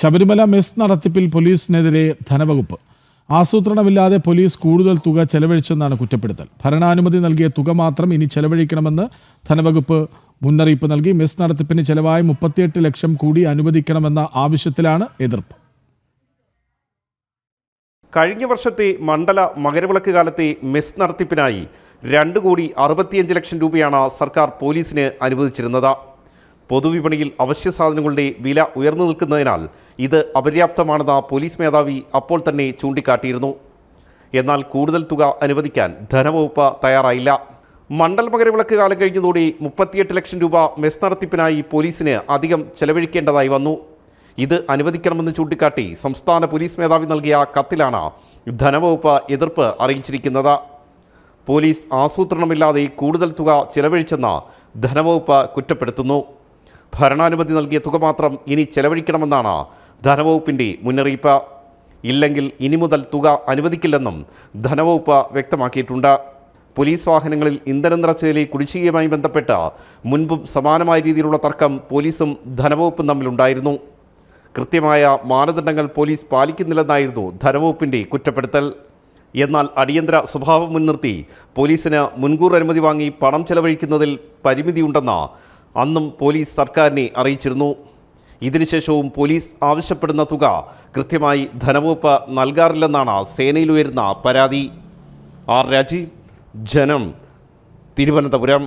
Sabarimala mess നടത്തിപ്പിൽ പോലീസിനെതിരെ ധനവകുപ്പ്. ആസൂത്രണമില്ലാതെ police കൂടുതൽ തുക ചെലവഴിച്ചെന്നാണ് കുറ്റപ്പെടുത്തൽ. ഭരണാനുമതി നൽകിയ തുക മാത്രം ഇനി ചെലവഴിക്കണമെന്ന് ധനവകുപ്പ് മുന്നറിയിപ്പ് നൽകി. മെസ് നടത്തിപ്പിന് ചെലവായ 38 ലക്ഷം കൂടി അനുവദിക്കണമെന്ന ആവശ്യത്തിലാണ് എതിർപ്പ്. കഴിഞ്ഞ വർഷത്തെ മണ്ഡല മകരവിളക്ക് കാലത്തെ മെസ് നടത്തിപ്പിനായി 2,65 ലക്ഷം രൂപയാണ് സർക്കാർ പോലീസിന് അനുവദിച്ചിരുന്നത്. പൊതുവിപണിയിൽ അവശ്യ സാധനങ്ങളുടെ വില ഉയർന്നു നിൽക്കുന്നതിനാൽ ഇത് അപര്യാപ്തമാണെന്ന് പോലീസ് മേധാവി അപ്പോൾ തന്നെ ചൂണ്ടിക്കാട്ടിയിരുന്നു. എന്നാൽ കൂടുതൽ തുക അനുവദിക്കാൻ ധനവകുപ്പ് തയ്യാറായില്ല. മണ്ഡല മകരവിളക്ക് കാലം കഴിഞ്ഞതോടെ 38 ലക്ഷം രൂപ മെസ് നടത്തിപ്പിനായി പോലീസിന് അധികം ചെലവഴിക്കേണ്ടതായി വന്നു. ഇത് അനുവദിക്കണമെന്ന് ചൂണ്ടിക്കാട്ടി സംസ്ഥാന പോലീസ് മേധാവി നൽകിയ കത്തിലാണ് ധനവകുപ്പ് എതിർപ്പ് അറിയിച്ചിരിക്കുന്നത്. പോലീസ് ആസൂത്രണമില്ലാതെ കൂടുതൽ തുക ചെലവഴിച്ചെന്ന് ധനവകുപ്പ് കുറ്റപ്പെടുത്തുന്നു. ഭരണാനുമതി നൽകിയ തുക മാത്രം ഇനി ചെലവഴിക്കണമെന്നാണ് ധനവകുപ്പിൻ്റെ മുന്നറിയിപ്പ്. ഇല്ലെങ്കിൽ ഇനി മുതൽ തുക അനുവദിക്കില്ലെന്നും ധനവകുപ്പ് വ്യക്തമാക്കിയിട്ടുണ്ട്. പോലീസ് വാഹനങ്ങളിൽ ഇന്ധനം നിറച്ചതിലെ കുടിശ്ശികയുമായി ബന്ധപ്പെട്ട് മുൻപും സമാനമായ രീതിയിലുള്ള തർക്കം പോലീസും ധനവകുപ്പും തമ്മിലുണ്ടായിരുന്നു. കൃത്യമായ മാനദണ്ഡങ്ങൾ പോലീസ് പാലിക്കുന്നില്ലെന്നായിരുന്നു ധനവകുപ്പിൻ്റെ കുറ്റപ്പെടുത്തൽ. എന്നാൽ അടിയന്തര സ്വഭാവം മുൻനിർത്തി പോലീസിന് മുൻകൂർ അനുമതി വാങ്ങി പണം ചെലവഴിക്കുന്നതിൽ പരിമിതിയുണ്ടെന്ന് അന്നും പോലീസ് സർക്കാരിനെ അറിയിച്ചിരുന്നു. ഇതിനുശേഷവും പോലീസ് ആവശ്യപ്പെടുന്ന തുക കൃത്യമായി ധനവകുപ്പ് നൽകാറില്ലെന്നാണ് സേനയിലുയരുന്ന പരാതി. ആർ രാജീവ്, ജനം, തിരുവനന്തപുരം.